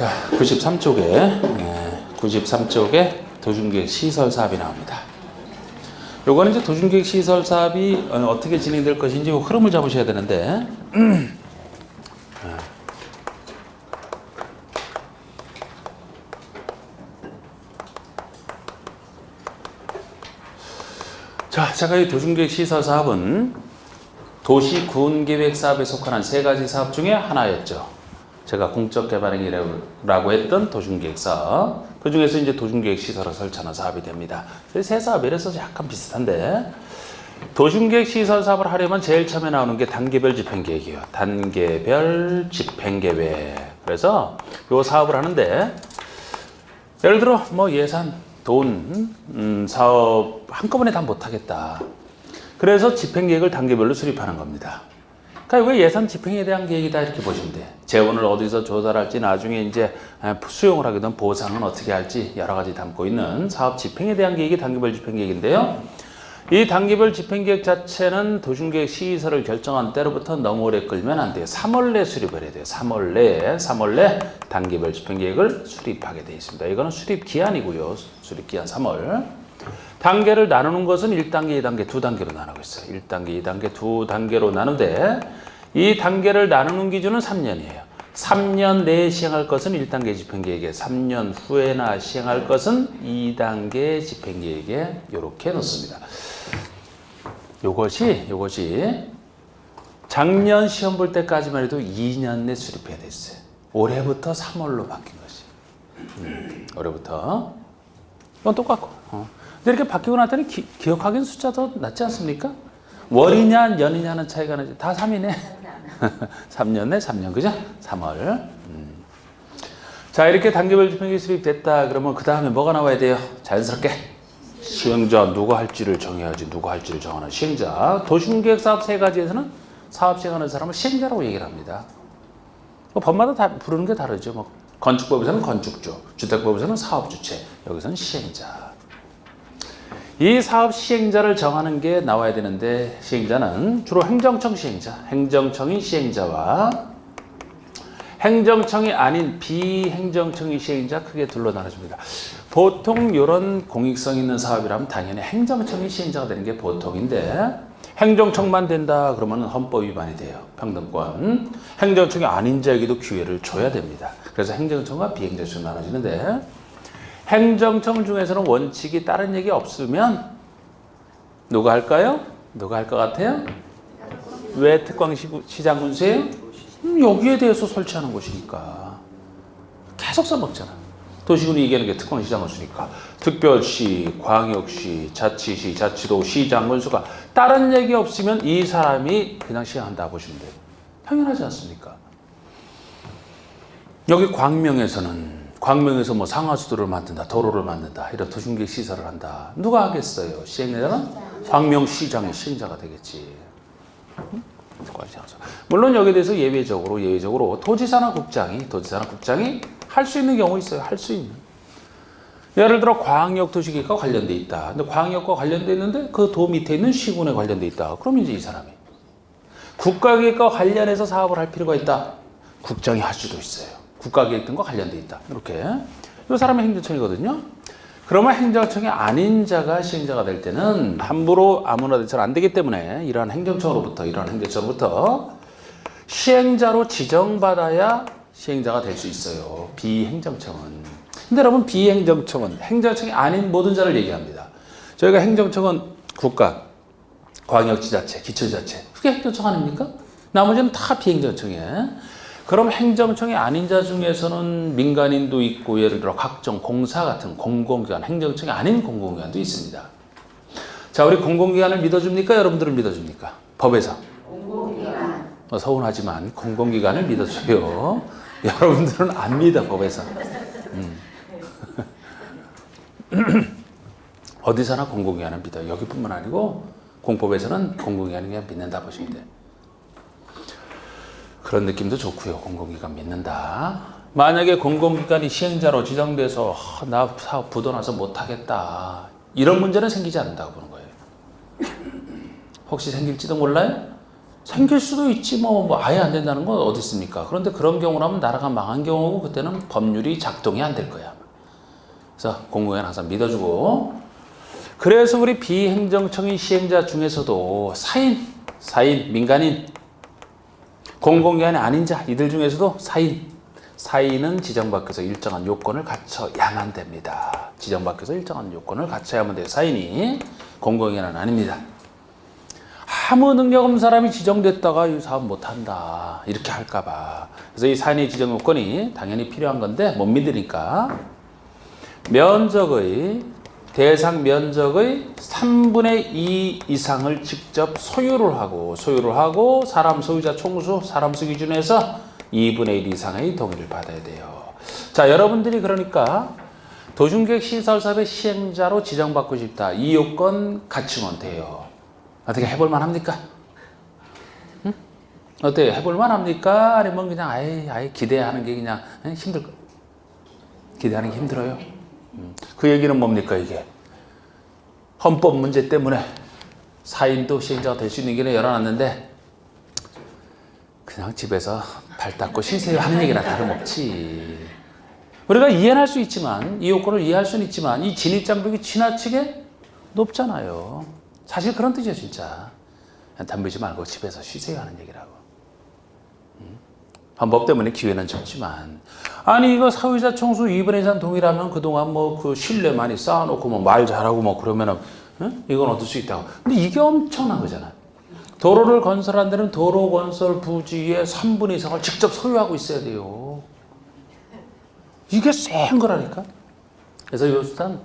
자, 93쪽에 도중계획 시설 사업이 나옵니다. 요거는 이제 도중계획 시설 사업이 어떻게 진행될 것인지 흐름을 잡으셔야 되는데, 자, 제가 이 도중계획 시설 사업은 도시군계획 사업에 속하는 세 가지 사업 중에 하나였죠. 제가 공적개발행위라고 했던 도중계획 사업. 그 중에서 이제 도중계획 시설을 설치하는 사업이 됩니다. 세 사업이라서 약간 비슷한데, 도중계획 시설 사업을 하려면 제일 처음에 나오는 게 단계별 집행계획이에요. 단계별 집행계획. 그래서 요 사업을 하는데, 예를 들어 뭐 예산, 돈, 사업 한꺼번에 다 못하겠다. 그래서 집행계획을 단계별로 수립하는 겁니다. 그러니까 이거 예산 집행에 대한 계획이다 이렇게 보시면 돼. 재원을 어디서 조달할지, 나중에 이제 수용을 하게 되면 보상은 어떻게 할지 여러 가지 담고 있는 사업 집행에 대한 계획이 단계별 집행계획인데요. 이 단계별 집행계획 자체는 도중계획 시설을 결정한 때로부터 너무 오래 끌면 안 돼요. 3월 내 수립을 해야 돼요. 3월 내 단계별 집행계획을 수립하게 되어 있습니다. 이거는 수립 기한이고요. 수립 기한 3월. 단계를 나누는 것은 1단계, 2단계, 2단계로 나누고 있어요. 1단계, 2단계, 2단계로 나누되 이 단계를 나누는 기준은 3년이에요. 3년 내에 시행할 것은 1단계 집행계획에, 3년 후에나 시행할 것은 2단계 집행계획에 이렇게 놓습니다. 요것이 작년 시험 볼 때까지만 해도 2년 내 수립해야 됐어요. 올해부터 3월로 바뀐 것이. 올해부터. 이건 똑같고. 근데 이렇게 바뀌고 났더니 기억하기는 숫자 더 낫지 않습니까? 월이냐 년이냐는 차이가 나지. 다 3이네. 3년 내 3년, 그죠? 3월. 자, 이렇게 단계별 집행계획이 수립됐다. 그러면 그 다음에 뭐가 나와야 돼요? 자연스럽게 시행자, 누가 할지를 정해야지. 누가 할지를 정하는 시행자. 도시계획 사업 세 가지에서는 사업 시행하는 사람을 시행자라고 얘기를 합니다. 법마다 다 부르는 게 다르죠. 뭐 건축법에서는 건축주, 주택법에서는 사업주체, 여기서는 시행자. 이 사업 시행자를 정하는 게 나와야 되는데, 시행자는 주로 행정청 시행자, 행정청이 시행자와 행정청이 아닌 비행정청이 시행자, 크게 둘로 나눠집니다. 보통 이런 공익성 있는 사업이라면 당연히 행정청이 시행자가 되는 게 보통인데, 행정청만 된다 그러면 헌법 위반이 돼요. 평등권. 행정청이 아닌 자에게도 기회를 줘야 됩니다. 그래서 행정청과 비행정청이 나눠지는데, 행정청 중에서는 원칙이 다른 얘기 없으면 누가 할까요? 누가 할 것 같아요? 왜 특광시장군수예요? 여기에 대해서 설치하는 곳이니까. 계속 써먹잖아. 도시군이 얘기하는 게 특광시장군수니까. 특별시, 광역시, 자치시, 자치도, 시장군수가 다른 얘기 없으면 이 사람이 그냥 시행한다 보시면 돼요. 당연하지 않습니까? 여기 광명에서 뭐 상하수도를 만든다, 도로를 만든다, 이런 도중계획 시설을 한다. 누가 하겠어요? 시행자는 광명시장이 시행자가 되겠지. 물론 여기에 대해서 예외적으로 도지사나 국장이 할 수 있는 경우 있어요. 할 수 있는. 예를 들어 광역도시계획과 관련돼 있다. 근데 광역과 관련돼 있는데 그 도 밑에 있는 시군에 관련돼 있다. 그럼 이제 이 사람이 국가계획과 관련해서 사업을 할 필요가 있다. 국장이 할 수도 있어요. 국가계획 등과 관련돼 있다. 이렇게. 이 사람이 행정청이거든요. 그러면 행정청이 아닌 자가 시행자가 될 때는 함부로 아무나 돼서는 안 되기 때문에 이러한 행정청으로부터 시행자로 지정받아야 시행자가 될 수 있어요. 비행정청은. 근데 여러분, 비행정청은 행정청이 아닌 모든 자를 얘기합니다. 저희가 행정청은 국가, 광역지자체, 기초지자체. 그게 행정청 아닙니까? 나머지는 다 비행정청이에요. 그럼 행정청이 아닌 자 중에서는 민간인도 있고, 예를 들어 각종 공사 같은 공공기관, 행정청이 아닌 공공기관도 있습니다. 자, 우리 공공기관을 믿어줍니까? 여러분들을 믿어줍니까? 법에서. 공공기관. 서운하지만 공공기관을 믿어줘요. 여러분들은 안 믿어, 법에서. 어디서나 공공기관을 믿어요. 여기뿐만 아니고 공법에서는 공공기관을 그냥 믿는다 보시면 돼요. 그런 느낌도 좋고요. 공공기관 믿는다. 만약에 공공기관이 시행자로 지정돼서 나 사업 부도나서 못하겠다, 이런 문제는 생기지 않는다고 보는 거예요. 혹시 생길지도 몰라요? 생길 수도 있지 뭐 아예 안 된다는 건 어디 있습니까? 그런데 그런 경우라면 나라가 망한 경우고 그때는 법률이 작동이 안 될 거야. 그래서 공공연히 항상 믿어주고. 그래서 우리 비행정청의 시행자 중에서도 사인, 민간인, 공공기관이 아닌 자 이들 중에서도 사인은 지정받고서 일정한 요건을 갖춰야만 됩니다. 지정받고서 일정한 요건을 갖춰야만 돼요. 사인이 공공기관은 아닙니다. 아무 능력 없는 사람이 지정됐다가 이 사업 못한다 이렇게 할까봐. 그래서 이 사인의 지정 요건이 당연히 필요한 건데 못 믿으니까 대상 면적의 3분의 2 이상을 직접 소유를 하고 사람 소유자 총수 사람 수 기준에서 2분의 1 이상의 동의를 받아야 돼요. 자, 여러분들이 그러니까 도중계획 시설 사업의 시행자로 지정받고 싶다. 이 요건 갖추면 돼요. 어떻게 해볼만 합니까? 응? 어때요? 해볼만 합니까? 아니면 그냥 아예 기대하는 게 그냥 기대하는 게 힘들어요? 그 얘기는 뭡니까 이게? 헌법 문제 때문에 사인도 시행자가 될 수 있는 길을 열어놨는데 그냥 집에서 발 닦고 쉬세요 하는 얘기나 다름없지. 우리가 이해는 할 수 있지만 이 요건을 이해할 수는 있지만 이 진입장벽이 지나치게 높잖아요. 사실 그런 뜻이에요 진짜. 덤비지 말고 집에서 쉬세요 하는 얘기라고. 헌법 때문에 기회는 적지만 아니 이거 사유자 총수 2분의 1 이상 동의라면 그동안 뭐 그 신뢰 많이 쌓아놓고 뭐 말 잘하고 뭐 그러면은 이건 얻을 수 있다고. 근데 이게 엄청난 거잖아. 도로를 건설한 데는 도로 건설 부지의 3분의 2 이상을 직접 소유하고 있어야 돼요. 이게 센 거라니까. 그래서 일단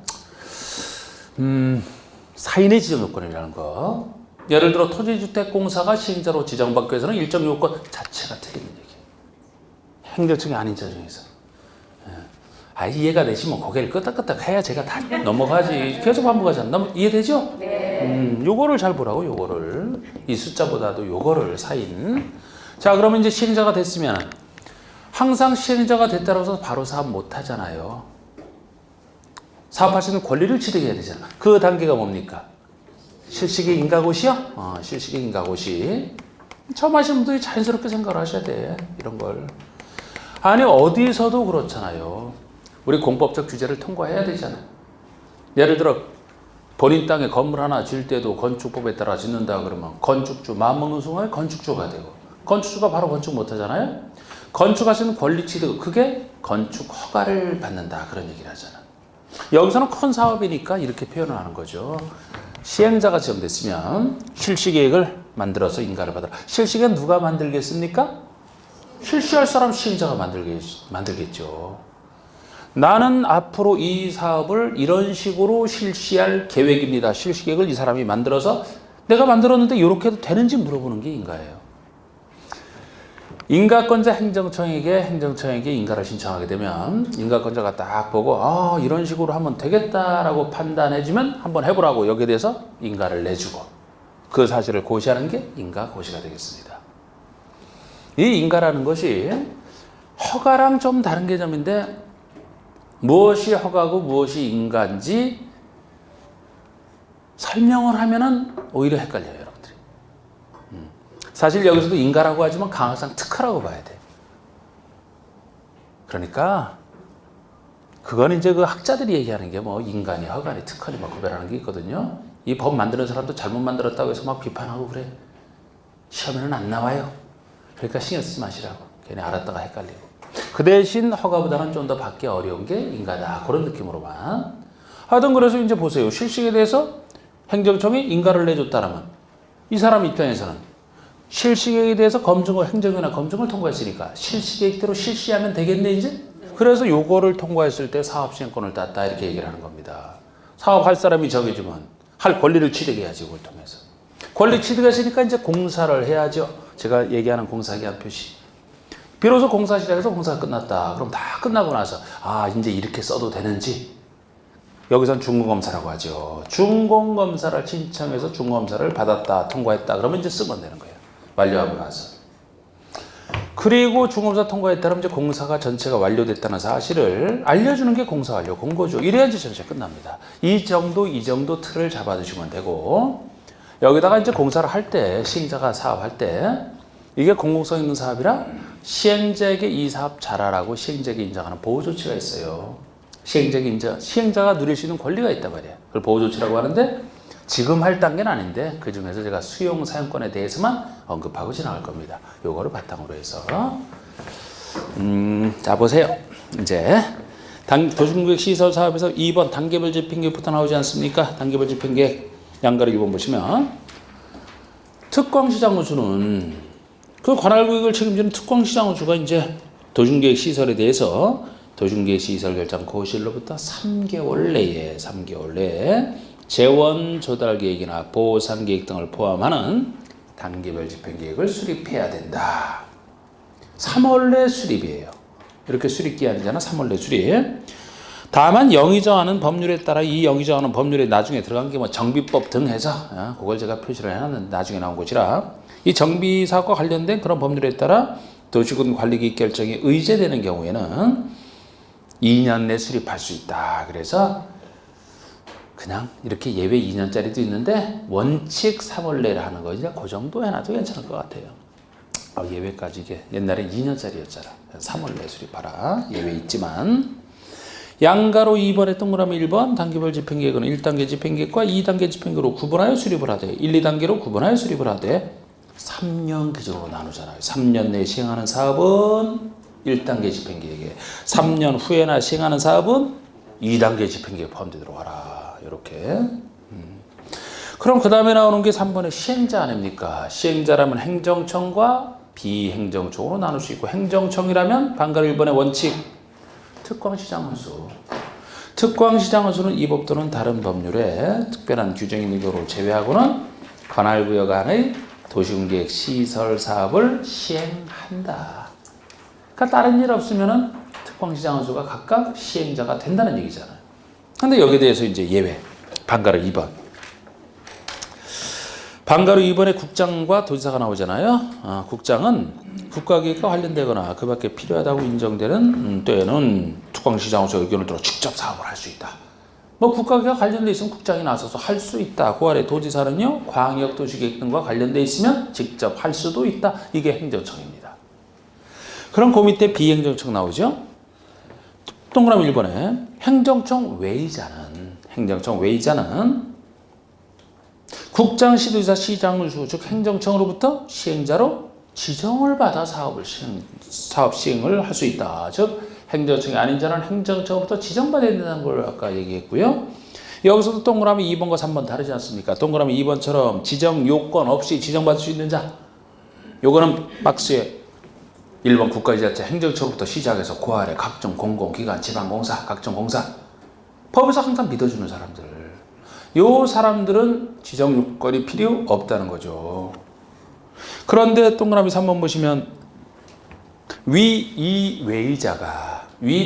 사인의 지정 요건이라는 거. 예를 들어 토지주택공사가 시행자로 지정받기 위해서는 일정 요건 자체가 틀리는 얘기예요. 행정청이 아닌 자 중에서. 이해가 되시면 고개를 끄덕끄덕 해야 제가 다 넘어가지. 계속 반복하잖아. 이해되죠? 네. 요거를 잘 보라고, 요거를. 이 숫자보다도 요거를 사인. 자, 그러면 이제 시행자가 됐으면 항상 시행자가 됐다고 해서 바로 사업 못 하잖아요. 사업할 수 있는 권리를 취득해야 되잖아. 그 단계가 뭡니까? 실시계 인가고시요? 실시계 인가고시. 처음 하시는 분들이 자연스럽게 생각을 하셔야 돼. 이런 걸. 아니, 어디서도 그렇잖아요. 우리 공법적 규제를 통과해야 되잖아. 예를 들어 본인 땅에 건물 하나 지을 때도 건축법에 따라 짓는다 그러면 건축주 마음먹는 순간에 건축주가 되고 건축주가 바로 건축 못하잖아요. 건축하시는 권리 취득 그게 건축 허가를 받는다 그런 얘기를 하잖아. 여기서는 큰 사업이니까 이렇게 표현을 하는 거죠. 시행자가 지정됐으면 실시계획을 만들어서 인가를 받아라. 실시계획 누가 만들겠습니까? 실시할 사람 시행자가 만들겠죠. 나는 앞으로 이 사업을 이런 식으로 실시할 계획입니다. 실시계획을 이 사람이 만들어서 내가 만들었는데 이렇게 해도 되는지 물어보는 게 인가예요. 인가권자 행정청에게 인가를 신청하게 되면 인가권자가 딱 보고 이런 식으로 하면 되겠다라고 판단해주면 한번 해보라고 여기에 대해서 인가를 내주고 그 사실을 고시하는 게 인가고시가 되겠습니다. 이 인가라는 것이 허가랑 좀 다른 개념인데 무엇이 허가고 무엇이 인가인지 설명을 하면은 오히려 헷갈려요, 여러분들이. 사실 여기서도 인가라고 하지만 강학상 특허라고 봐야 돼. 그러니까 그건 이제 그 학자들이 얘기하는 게 뭐 인간이 허가니 특허니 막 구별하는 게 있거든요. 이 법 만드는 사람도 잘못 만들었다고 해서 막 비판하고 그래. 시험에는 안 나와요. 그러니까 신경 쓰지 마시라고. 괜히 알았다가 헷갈리고. 그 대신 허가보다는 좀 더 받기 어려운 게 인가다. 그런 느낌으로만. 하여튼 그래서 이제 보세요. 실식에 대해서 행정청이 인가를 내줬다라면 이 사람 입장에서는 실시계획에 대해서 행정위나 검증을 통과했으니까 실시계획대로 실시하면 되겠네 이제? 그래서 요거를 통과했을 때 사업시행권을 땄다 이렇게 얘기를 하는 겁니다. 사업할 사람이 정해주면 할 권리를 취득해야지 이걸 통해서. 권리 취득했으니까 이제 공사를 해야죠. 제가 얘기하는 공사기한 표시. 비로소 공사 시작해서 공사가 끝났다. 그럼 다 끝나고 나서 이제 이렇게 써도 되는지 여기선 준공검사라고 하죠. 준공검사를 신청해서 준공검사를 받았다. 통과했다. 그러면 이제 쓰면 되는 거예요. 완료하고 나서. 그리고 준공검사 통과했다. 그러면 이제 공사가 전체가 완료됐다는 사실을 알려주는 게 공사 완료 공고죠. 이래야지 전체 끝납니다. 이 정도 틀을 잡아두시면 되고 여기다가 이제 공사를 할 때, 시행자가 사업할 때, 이게 공공성 있는 사업이라 시행자에게 이 사업 잘하라고 시행자에게 인정하는 보호조치가 있어요. 시행자가 누릴 수 있는 권리가 있단 말이에요. 그걸 보호조치라고 하는데, 지금 할 단계는 아닌데, 그 중에서 제가 수용 사용권에 대해서만 언급하고 지나갈 겁니다. 요거를 바탕으로 해서. 자, 보세요. 이제, 도시공구역 시설 사업에서 2번 단계별 집행계획부터 나오지 않습니까? 단계별 집행계획 양가로 2번 보시면 특광시장우수는 그 관할구역을 책임지는 특광시장우수가 이제 도중계획 시설에 대해서 도중계획 시설 결정 고시일로부터 3개월 내에 재원 조달 계획이나 보상 계획 등을 포함하는 단계별 집행계획을 수립해야 된다. 3월 내 수립이에요. 이렇게 수립기한이잖아. 3월 내 수립. 다만 영의 정하는 법률에 따라 이 영의 정하는 법률에 나중에 들어간 게 뭐 정비법 등 해서 그걸 제가 표시를 해놨는데 나중에 나온 것이라 이 정비사업과 관련된 그런 법률에 따라 도시군 관리계획 결정이 의제되는 경우에는 2년 내 수립할 수 있다. 그래서 그냥 이렇게 예외 2년짜리도 있는데 원칙 3월 내를 하는 거 이제 그 정도 해놔도 괜찮을 것 같아요. 예외까지 이게 옛날에 2년짜리였잖아. 3월 내 수립하라. 예외 있지만 양가로 2번에 동그라미 1번 단계별 집행계획은 1단계 집행계획과 2단계 집행계획으로 구분하여 수립을 하되 1, 2단계로 구분하여 수립을 하되 3년 기준으로 나누잖아요. 3년 내에 시행하는 사업은 1단계 집행계획에 3년 후에나 시행하는 사업은 2단계 집행계획 포함되도록 하라. 이렇게. 그럼 그 다음에 나오는 게 3번의 시행자 아닙니까? 시행자라면 행정청과 비행정청으로 나눌 수 있고 행정청이라면 방금 1번의 원칙 특광시장원수. 특광시장원수는 이 법 또는 다른 법률에 특별한 규정이 있는 경우를 제외하고는 관할구역 안의 도시공계획 시설 사업을 시행한다. 그러니까 다른 일 없으면은 특광시장원수가 각각 시행자가 된다는 얘기잖아요. 근데 여기에 대해서 이제 예외. 방가로 2번. 방가로 2번에 국장과 도지사가 나오잖아요. 국장은 국가계획과 관련되거나 그 밖에 필요하다고 인정되는 때에는 특광시장으로서 의견을 들어 직접 사업을 할 수 있다. 뭐 국가계획과 관련돼 있으면 국장이 나서서 할 수 있다. 그 아래 도지사는요. 광역도시계획 등과 관련돼 있으면 직접 할 수도 있다. 이게 행정청입니다. 그럼 그 밑에 비행정청 나오죠. 동그라미 1번에 행정청 외의자는 국장, 시도지사, 시장군수 즉 행정청으로부터 시행자로 지정을 받아 사업 시행을 할 수 있다. 즉 행정청이 아닌 자는 행정청으로부터 지정받아야 된다는 걸 아까 얘기했고요. 여기서도 동그라미 2번과 3번 다르지 않습니까? 동그라미 2번처럼 지정 요건 없이 지정받을 수 있는 자. 요거는 박스에 1번 국가지자체 행정청부터 시작해서 그 아래 각종 공공기관, 지방공사, 각종 공사. 법에서 항상 믿어주는 사람들. 요 사람들은 지정 요건이 필요 없다는 거죠. 그런데 동그라미 3번 보시면 위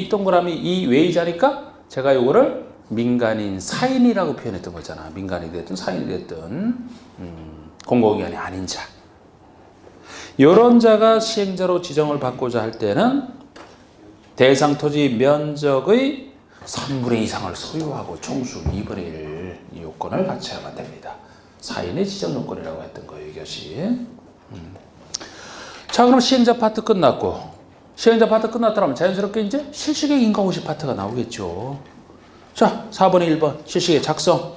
동그라미 이 외의자니까 제가 요거를 민간인 사인이라고 표현했던 거잖아. 민간이 됐든 사인이 됐든 공공기관이 아닌 자. 요런 자가 시행자로 지정을 받고자 할 때는 대상 토지 면적의 3분의 2 이상을 소유하고 총수 2분의 1 요건을 갖춰야만 됩니다. 사인의 지정 요건이라고 했던 거예요, 이것이. 자, 그럼 시행자 파트 끝났고, 시행자 파트 끝났다면 자연스럽게 이제 실시계획 인가고시 파트가 나오겠죠. 자, 4번에 1번 실시계획 작성.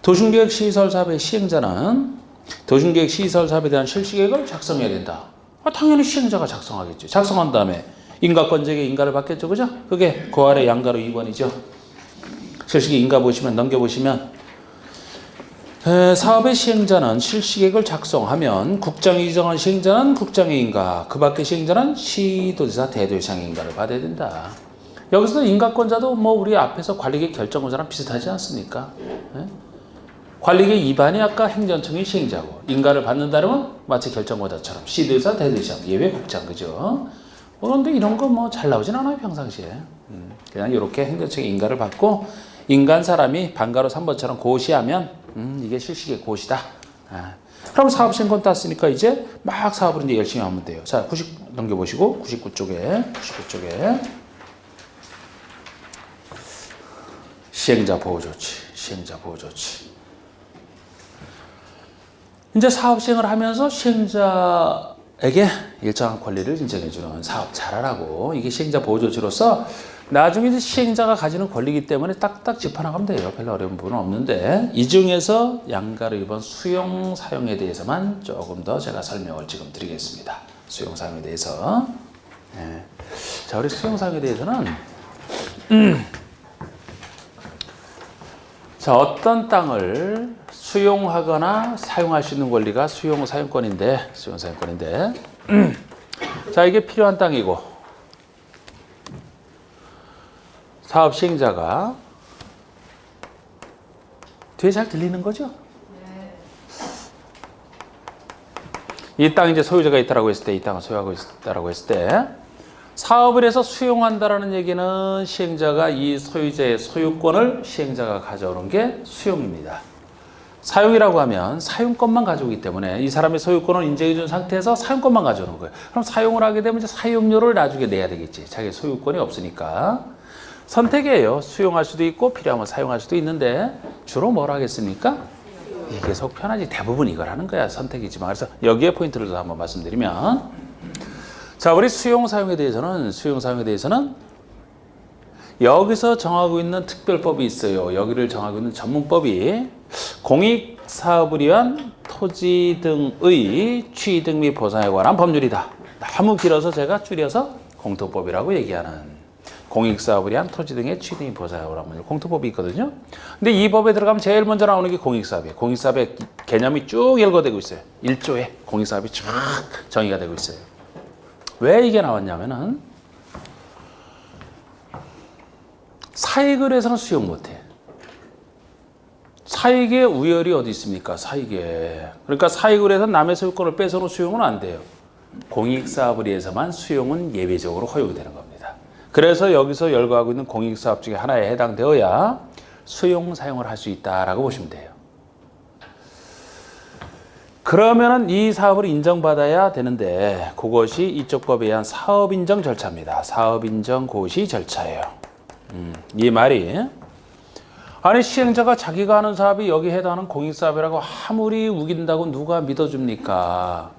도중계획 시설 사업의 시행자는 도중계획 시설 사업에 대한 실시계획을 작성해야 된다. 당연히 시행자가 작성하겠죠. 작성한 다음에 인가권자에게 인가를 받겠죠. 그죠? 그게 그 아래 양가로 2번이죠. 실시계획 인가 보시면 넘겨보시면 사업의 시행자는 실시계획을 작성하면 국장이 지정한 시행자는 국장의 인가, 그 밖의 시행자는 시도지사, 대도지사의 인가를 받아야 된다. 여기서도 인가권자도 뭐 우리 앞에서 관리계획 결정권자랑 비슷하지 않습니까? 관리계획 위반이 아까 행정청이 시행자고 인가를 받는다면 마치 결정권자처럼 시도지사, 대도지사, 예외 국장, 그죠? 그런데 이런 거 뭐 잘 나오진 않아요, 평상시에. 그냥 이렇게 행정청의 인가를 받고 인간 사람이 방가로 3번처럼 고시하면 이게 실시계획 고시다. 그럼 사업 시행권 땄으니까 이제 막 사업을 이제 열심히 하면 돼요. 자, 90 넘겨보시고 99쪽에 시행자 보호 조치. 이제 사업 시행을 하면서 시행자에게 일정한 권리를 인정해주는 사업 잘하라고. 이게 시행자 보호조치로서 나중에 이제 시행자가 가지는 권리이기 때문에 딱딱 짚어나가면 돼요. 별로 어려운 부분은 없는데 이 중에서 양가로 이번 수용 사용에 대해서만 조금 더 제가 설명을 지금 드리겠습니다. 수용 사용에 대해서. 네. 자, 우리 수용 사용에 대해서는 자, 어떤 땅을 수용하거나 사용할 수 있는 권리가 수용 사용권인데 자, 이게 필요한 땅이고 사업 시행자가 뒤에 잘 들리는 거죠? 이 땅 이제 소유자가 있다라고 했을 때, 이 땅을 소유하고 있다라고 했을 때, 사업을 해서 수용한다라는 얘기는 시행자가 이 소유자의 소유권을 시행자가 가져오는 게 수용입니다. 사용이라고 하면 사용권만 가져오기 때문에 이 사람의 소유권을 인정해 준 상태에서 사용권만 가져오는 거예요. 그럼 사용을 하게 되면 이제 사용료를 나중에 내야 되겠지. 자기 소유권이 없으니까. 선택이에요. 수용할 수도 있고 필요하면 사용할 수도 있는데 주로 뭘 하겠습니까? 이게 속 편하지. 대부분 이걸 하는 거야. 선택이지만. 그래서 여기에 포인트를 더 한번 말씀드리면 자, 우리 수용 사용에 대해서는 여기서 정하고 있는 특별법이 있어요. 여기를 정하고 있는 전문법이 공익사업을 위한 토지 등의 취득 및 보상에 관한 법률이다. 너무 길어서 제가 줄여서 공토법이라고 얘기하는 공익사업을 위한 토지 등의 취득 및 보상에 관한 법률 공토법이 있거든요. 근데 이 법에 들어가면 제일 먼저 나오는 게 공익사업이에요. 공익사업의 개념이 쭉 열거되고 있어요. 1조에 공익사업이 쫙 정의가 되고 있어요. 왜 이게 나왔냐면은 사익을 해서는 수용 못해. 사익의 우열이 어디 있습니까? 사익에. 그러니까 사익을 해서 남의 소유권을 뺏어놓은 수용은 안 돼요. 공익사업을 위해서만 수용은 예외적으로 허용이 되는 겁니다. 그래서 여기서 열거하고 있는 공익사업 중에 하나에 해당되어야 수용 사용을 할 수 있다라고 보시면 돼요. 그러면은 이 사업을 인정받아야 되는데 그것이 이쪽 법에 의한 사업인정 절차입니다. 사업인정 고시 절차예요. 이 말이 아니 시행자가 자기가 하는 사업이 여기에 해당하는 공익사업이라고 아무리 우긴다고 누가 믿어줍니까?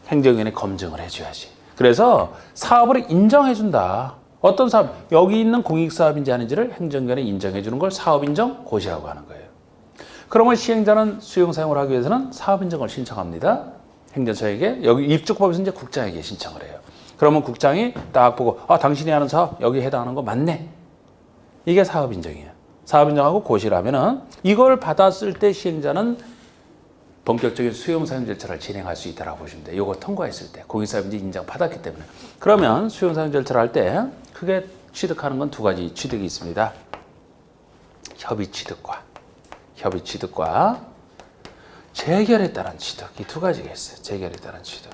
행정위원회 검증을 해줘야지. 그래서 사업을 인정해준다. 어떤 사업, 여기 있는 공익사업인지 아닌지를 행정위원회 인정해주는 걸 사업인정 고시라고 하는 거예요. 그러면 시행자는 수용 사용을 하기 위해서는 사업인정을 신청합니다. 행정처에게. 여기 입주법에서 이제 국장에게 신청을 해요. 그러면 국장이 딱 보고 당신이 하는 사업 여기 해당하는 거 맞네. 이게 사업인정이에요. 사업인정하고 고시를 하면은 이걸 받았을 때 시행자는 본격적인 수용 사용 절차를 진행할 수 있다고 보시면 돼요. 이거 통과했을 때 공익사업인지 인정받았기 때문에. 그러면 수용 사용 절차를 할 때 크게 취득하는 건 두 가지 취득이 있습니다. 협의 취득과 재결에 따른 취득. 이 두 가지가 있어요. 재결에 따른 취득.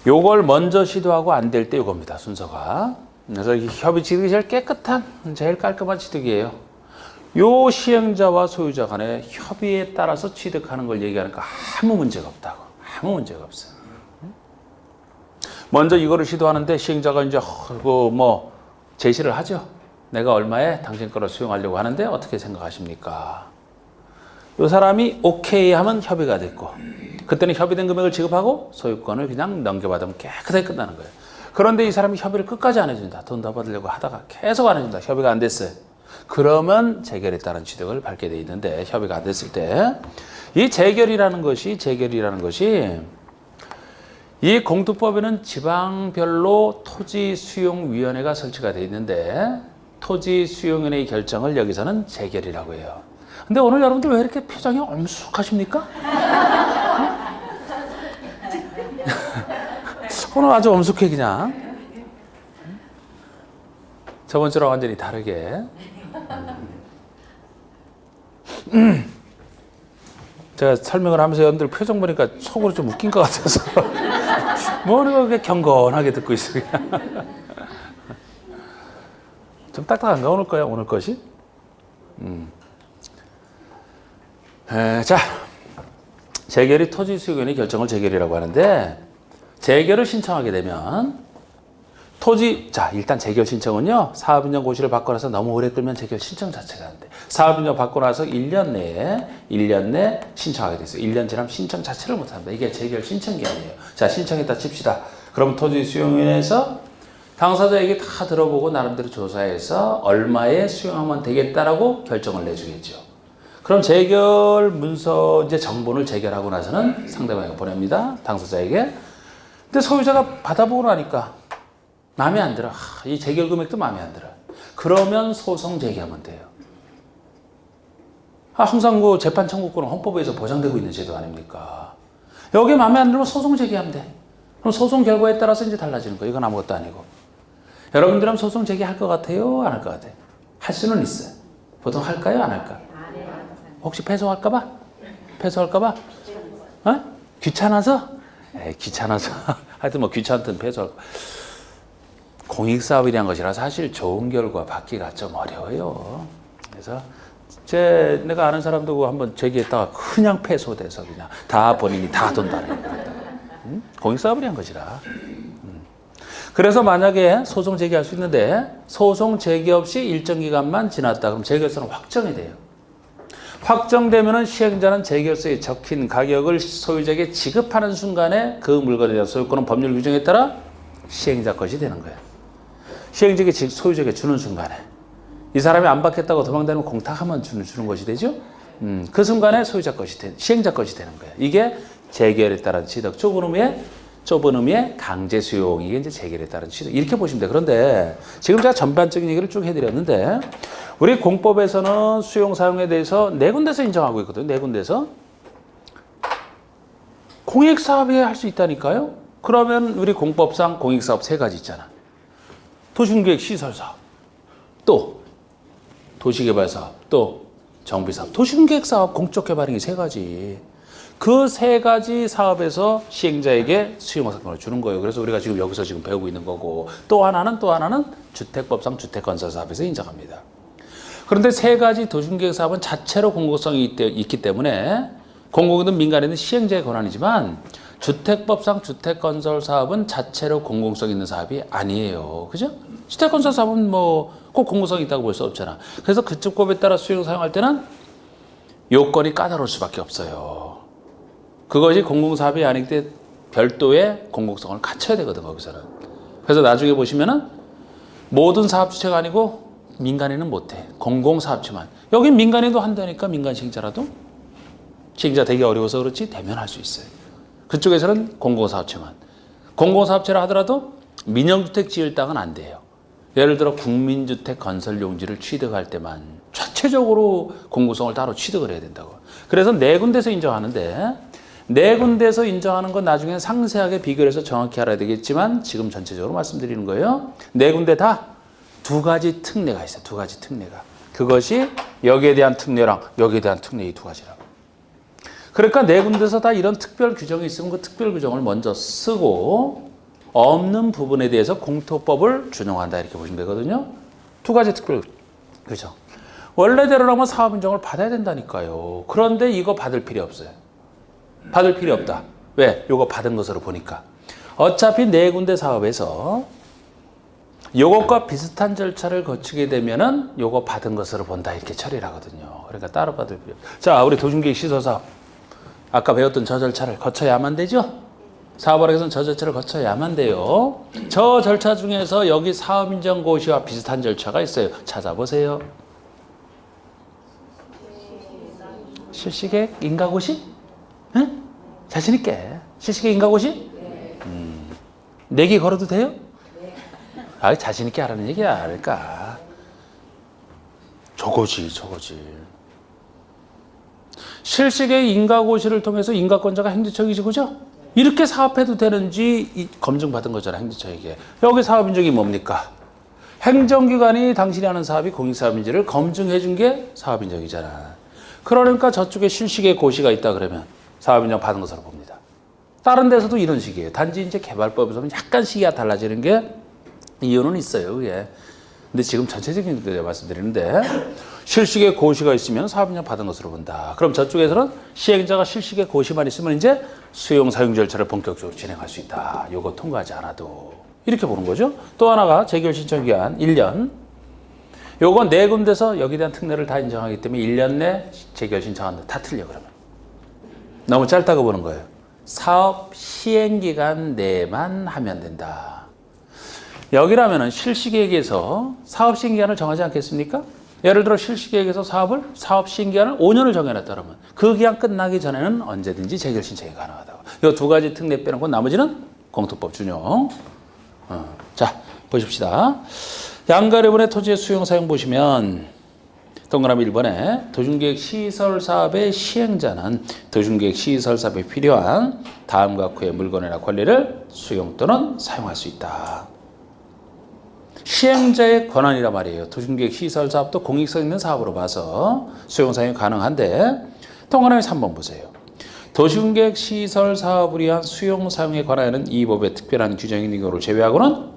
요걸 먼저 시도하고 안 될 때 요겁니다. 순서가. 그래서 이 협의 취득이 제일 깨끗한, 제일 깔끔한 취득이에요. 요 시행자와 소유자 간의 협의에 따라서 취득하는 걸 얘기하니까 아무 문제가 없다고. 아무 문제가 없어요. 먼저 이거를 시도하는데 시행자가 이제 제시를 하죠. 내가 얼마에 당신 거를 수용하려고 하는데 어떻게 생각하십니까? 요 사람이 오케이 하면 협의가 됐고 그때는 협의된 금액을 지급하고 소유권을 그냥 넘겨받으면 깨끗하게 끝나는 거예요. 그런데 이 사람이 협의를 끝까지 안 해준다. 돈 더 받으려고 하다가 계속 안 해준다. 협의가 안 됐어요. 그러면 재결에 따른 취득을 받게 돼 있는데 협의가 안 됐을 때 이 재결이라는 것이 이 공토법에는 지방별로 토지수용위원회가 설치가 돼 있는데 토지수용위원회의 결정을 여기서는 재결이라고 해요. 근데 오늘 여러분들 왜 이렇게 표정이 엄숙하십니까? 오늘 아주 엄숙해 그냥. 저번 주랑 완전히 다르게. 제가 설명을 하면서 여러분들 표정 보니까 속으로 좀 웃긴 것 같아서 뭐는 그렇게 경건하게 듣고 있어요. 좀 딱딱한가 오늘 거야 오늘 것이? 자, 재결이 토지수용위원회 결정을 재결이라고 하는데 재결을 신청하게 되면 토지, 자, 일단 재결 신청은요, 사업인정 고시를 받고 나서 너무 오래 끌면 재결 신청 자체가 안 돼. 사업인정 받고 나서 1년 내에 신청하게 됐어요. 1년 지나면 신청 자체를 못 합니다. 이게 재결 신청 기한이에요. 자, 신청했다 칩시다. 그럼 토지 수용인에서 당사자에게 다 들어보고 나름대로 조사해서 얼마에 수용하면 되겠다라고 결정을 내주겠죠. 그럼 재결 문서 이제 정본을 재결하고 나서는 상대방에게 보냅니다. 당사자에게. 근데 소유자가 받아보고 나니까 마음에 안 들어. 이 재결 금액도 마음에 안 들어. 그러면 소송 제기하면 돼요. 항상 그 재판 청구권은 헌법에서 보장되고 있는 제도 아닙니까? 여기 마음에 안 들면 소송 제기하면 돼. 그럼 소송 결과에 따라서 이제 달라지는 거예요. 이건 아무것도 아니고. 여러분들은 소송 제기할 것 같아요? 안 할 것 같아요? 할 수는 있어요. 보통 할까요? 안 할까? 혹시 패소할까봐? 패소할까봐? 어? 귀찮아서? 귀찮아서. 하여튼 뭐 귀찮든 패소할 거. 공익사업이라는 것이라 사실 좋은 결과 받기가 좀 어려워요. 그래서 내가 아는 사람도 한번 제기했다가 그냥 패소돼서 그냥 다 본인이 다 돈 다 내고 공익사업이라는 것이라. 그래서 만약에 소송 제기할 수 있는데 소송 제기 없이 일정 기간만 지났다 그럼 재결서는 확정이 돼요. 확정되면은 시행자는 재결서에 적힌 가격을 소유자에게 지급하는 순간에 그 물건에 대한 소유권은 법률 규정에 따라 시행자 것이 되는 거예요. 시행자에게 소유자에게 주는 순간에 이 사람이 안 받겠다고 도망다니면 공탁하면 주는 것이 되죠. 그 순간에 소유자 것이 시행자 것이 되는 거예요. 이게 재결에 따른 취득. 좁은 의미의 강제 수용. 이게 이제 재결에 따른 취득. 이렇게 보시면 돼요. 그런데 지금 제가 전반적인 얘기를 쭉 해드렸는데 우리 공법에서는 수용 사용에 대해서 네 군데서 인정하고 있거든요. 네 군데서. 공익사업에 할 수 있다니까요. 그러면 우리 공법상 공익사업 세 가지 있잖아. 도시계획 시설사업, 또 도시개발사업, 또 정비사업. 도시계획사업, 공적개발행위 세 가지. 그 세 가지 사업에서 시행자에게 수용사건을 주는 거예요. 그래서 우리가 지금 여기서 지금 배우고 있는 거고 또 하나는 주택법상 주택건설사업에서 인정합니다. 그런데 세 가지 도시계획사업은 자체로 공공성이 있기 때문에 공공이든 민간이든 시행자의 권한이지만 주택법상 주택건설사업은 자체로 공공성 있는 사업이 아니에요. 그죠? 주택건설사업은 뭐 꼭 공공성이 있다고 볼 수 없잖아. 그래서 그쪽 법에 따라 수용 사용할 때는 요건이 까다로울 수밖에 없어요. 그것이 공공사업이 아니기 때문에 별도의 공공성을 갖춰야 되거든, 거기서는. 그래서 나중에 보시면은 모든 사업 주체가 아니고 민간인은 못해. 공공사업체만. 여긴 민간인도 한다니까, 민간 시행자라도. 시행자 되기 어려워서 그렇지, 되면 할 수 있어요. 그쪽에서는 공공사업체만. 공공사업체라 하더라도 민영주택 지을 땅은 안 돼요. 예를 들어 국민주택 건설용지를 취득할 때만 자체적으로 공공성을 따로 취득을 해야 된다고. 그래서 네 군데서 인정하는데 네 군데서 인정하는 건 나중에 상세하게 비교해서 정확히 알아야 되겠지만 지금 전체적으로 말씀드리는 거예요. 네 군데 다 두 가지 특례가 있어요. 두 가지 특례가. 그것이 여기에 대한 특례랑 여기에 대한 특례 이 두 가지라고. 그러니까 네 군데서 다 이런 특별 규정이 있으면 그 특별 규정을 먼저 쓰고 없는 부분에 대해서 공토법을 준용한다 이렇게 보시면 되거든요. 두 가지 특별 규정. 원래대로라면 사업인정을 받아야 된다니까요. 그런데 이거 받을 필요 없어요. 받을 필요 없다. 왜? 이거 받은 것으로 보니까. 어차피 네 군데 사업에서 요것과 비슷한 절차를 거치게 되면은 요거 받은 것으로 본다 이렇게 처리를 하거든요. 그러니까 따로 받을 필요 없어요. 자, 우리 도중계획 시설사업. 아까 배웠던 저 절차를 거쳐야만 되죠? 사업원에서는 저 절차를 거쳐야만 돼요. 저 절차 중에서 여기 사업인정고시와 비슷한 절차가 있어요. 찾아보세요. 실시계획 인가고시? 응? 자신있게. 실시계획 인가고시? 내기 걸어도 돼요? 아, 자신있게 하라는 얘기야. 그러니까. 저거지. 실시계획 인가고시를 통해서 인가권자가 행정처이지, 그죠? 이렇게 사업해도 되는지 검증받은 거잖아, 행정처에게. 여기 사업인정이 뭡니까? 행정기관이 당신이 하는 사업이 공익사업인지를 검증해 준 게 사업인정이잖아. 그러니까 저쪽에 실시계획 고시가 있다 그러면 사업인정 받은 것으로 봅니다. 다른 데서도 이런 식이에요. 단지 이제 개발법에서는 약간 시기가 달라지는 게 이유는 있어요, 그게. 근데 지금 전체적인 거 말씀드리는데 실시계획 고시가 있으면 사업인정 받은 것으로 본다. 그럼 저쪽에서는 시행자가 실시계획 고시만 있으면 이제 수용 사용 절차를 본격적으로 진행할 수 있다. 요거 통과하지 않아도 이렇게 보는 거죠. 또 하나가 재결 신청 기한 1년. 요건 네 군데서 여기에 대한 특례를 다 인정하기 때문에 1년 내 재결 신청한다. 다 틀려 그러면. 너무 짧다고 보는 거예요. 사업 시행기간 내만 하면 된다. 여기라면은 실시계획에서 사업 시행기간을 정하지 않겠습니까? 예를 들어 실시계획에서 사업 시행기간을 5년을 정해놨다 그러면 그 기간 끝나기 전에는 언제든지 재결 신청이 가능하다고. 이 두 가지 특례 빼놓고 나머지는 공토법 준용. 자, 보십시다. 양가려분의 토지의 수용 사용 보시면 동그라미 1번에 도중계획 시설사업의 시행자는 도중계획 시설사업에 필요한 다음과 후의 물건이나 권리를 수용 또는 사용할 수 있다. 시행자의 권한이란 말이에요. 도중계획 시설사업도 공익성 있는 사업으로 봐서 수용 사용이 가능한데 동그라미 3번 보세요. 도중계획 시설사업을 위한 수용 사용에 관하여는 이 법의 특별한 규정이 있는 경우를 제외하고는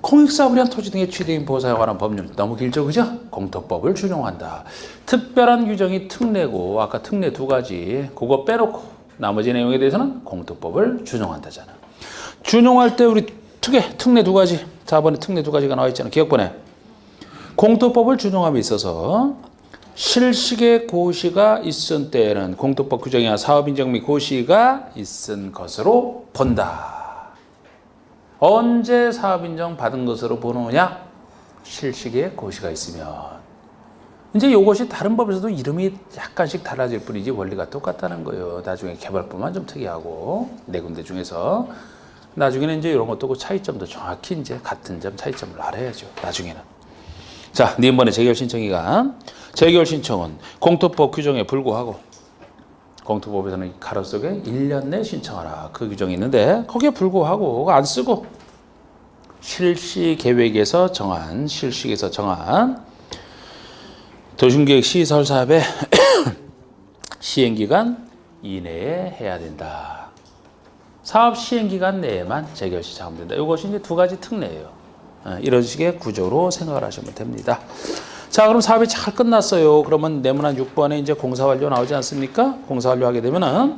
공익사업을 위한 토지 등의 취득인 보호사에 관한 법률 너무 길죠, 그죠? 공토법을 준용한다. 특별한 규정이 특례고 아까 특례 두 가지 그거 빼놓고 나머지 내용에 대해서는 공토법을 준용한다잖아. 준용할 때 우리 특례 두 가지 4번에 특례 두 가지가 나와 있잖아. 기억번에 공토법을 준용함에 있어서 실식의 고시가 있은 때에는 공토법 규정이나 사업인정 및 고시가 있은 것으로 본다. 언제 사업인정 받은 것으로 보느냐? 실식에 고시가 있으면. 이제 이것이 다른 법에서도 이름이 약간씩 달라질 뿐이지 원리가 똑같다는 거예요. 나중에 개발법만 좀 특이하고 네 군데 중에서 나중에는 이제 이런 것도 그 차이점도 정확히 이제 같은 점 차이점을 알아야죠. 나중에는. 자, 네 번의 재결 신청기간. 재결 신청은 공토법 규정에 불구하고 공토법에서는 가로 속에 1년 내 신청하라. 그 규정이 있는데 거기에 불구하고 안 쓰고 실시계획에서 정한 도중계획 시설사업의 시행기간 이내에 해야 된다. 사업 시행기간 내에만 재결 신청하면 된다. 이것이 이제 두 가지 특례예요. 이런 식의 구조로 생각을 하시면 됩니다. 자, 그럼 사업이 잘 끝났어요. 그러면 내문안 6번에 이제 공사완료 나오지 않습니까? 공사완료 하게 되면은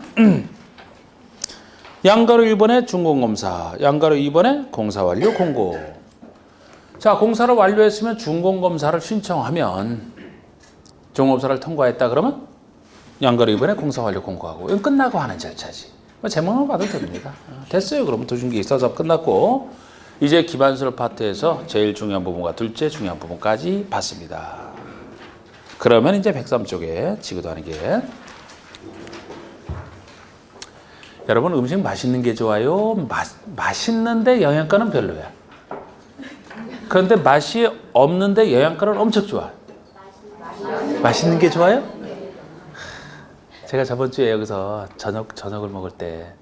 양가로 1번에 준공검사, 양가로 2번에 공사완료 공고. 자, 공사를 완료했으면 준공검사를 신청하면 준공검사를 통과했다 그러면 양가로 2번에 공사완료 공고하고. 이건 끝나고 하는 절차지. 제목만 봐도 됩니다. 됐어요. 그러면 도중계획 사업 끝났고 이제 기반설 파트에서 제일 중요한 부분과 둘째 중요한 부분까지 봤습니다. 그러면 이제 103쪽에 지구도하는 게 여러분 음식 맛있는 게 좋아요? 맛있는데 영양가는 별로야. 그런데 맛이 없는데 영양가는 엄청 좋아. 맛있는 게 좋아요? 제가 저번 주에 여기서 저녁을 먹을 때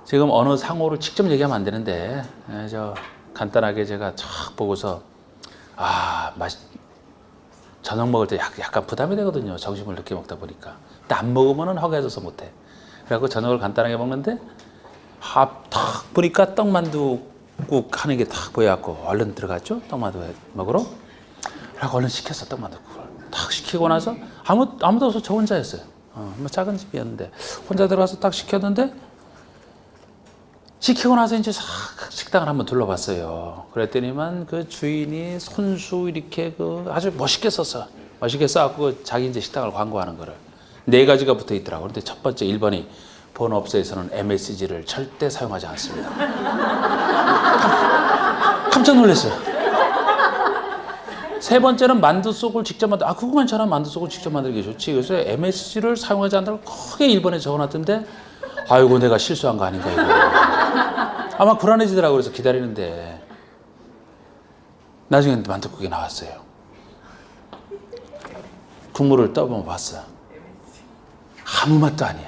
지금 어느 상호를 직접 얘기하면 안 되는데 저 간단하게 제가 쫙 보고서 저녁 먹을 때 약간 부담이 되거든요. 점심을 늦게 먹다 보니까. 근데 안 먹으면 허기져서 못해. 그래갖고 저녁을 간단하게 먹는데 탁 보니까 떡만두국 하는 게 탁 보여갖고 얼른 들어갔죠. 떡만두 먹으러. 그래갖고 얼른 시켰어. 떡만두국을. 탁 시키고 나서 아무도 없어. 저 혼자였어요. 뭐 작은 집이었는데 혼자 들어가서 딱 시켰는데 시키고 나서 이제 싹 식당을 한번 둘러봤어요. 그랬더니만 그 주인이 손수 이렇게 아주 멋있게 썼어. 멋있게 써갖고 자기 이제 식당을 광고하는 거를. 4가지가 붙어 있더라고. 근데 첫 번째 1번이 본업소에서는 MSG를 절대 사용하지 않습니다. 깜짝 놀랐어요. 3번째는 만두 속을 직접 그거 괜찮아. 만두 속을 직접 만들기 좋지. 그래서 MSG를 사용하지 않는다고 크게 1번에 적어놨던데 아이고 내가 실수한 거 아닌가 이거. 아마 불안해지더라고요. 그래서 기다리는데 나중에 만두국이 나왔어요. 국물을 떠보면 봤어. 아무 맛도 아니야.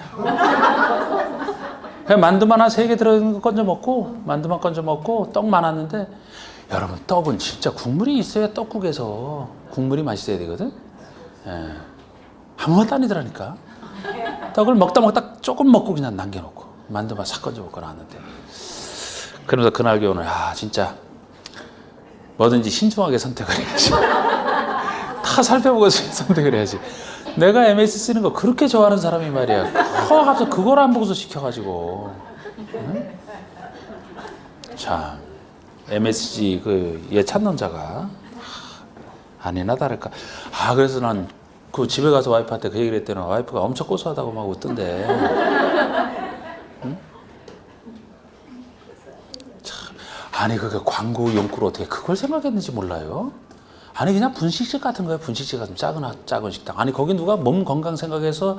그냥 만두만 한 3개 들어있는 거 건져 먹고 만두만 건져 먹고 떡 많았는데 여러분 떡은 진짜 국물이 있어야 떡국에서 국물이 맛있어야 되거든. 아무 맛도 아니더라니까. 떡을 먹다 조금 먹고 그냥 남겨놓고 만두만 싹 건져 먹고 나왔는데 그러면서 그날 교훈을 진짜 뭐든지 신중하게 선택을 해야지. 다 살펴보고 선택을 해야지. 내가 MS 쓰는 거 그렇게 좋아하는 사람이 말이야. 갑자기 그걸 안 보고서 시켜가지고. 응? 참 MSG 그 예찬론자가 아니나 다를까. 그래서 난 그 집에 가서 와이프한테 그 얘기를 했더니 와이프가 엄청 고소하다고 막 웃던데. 응? 참, 아니 그게 광고 용구로 어떻게 그걸 생각했는지 몰라요. 아니 그냥 분식집 같은 거예요. 분식집 같은 작은 식당. 아니 거기 누가 몸 건강 생각해서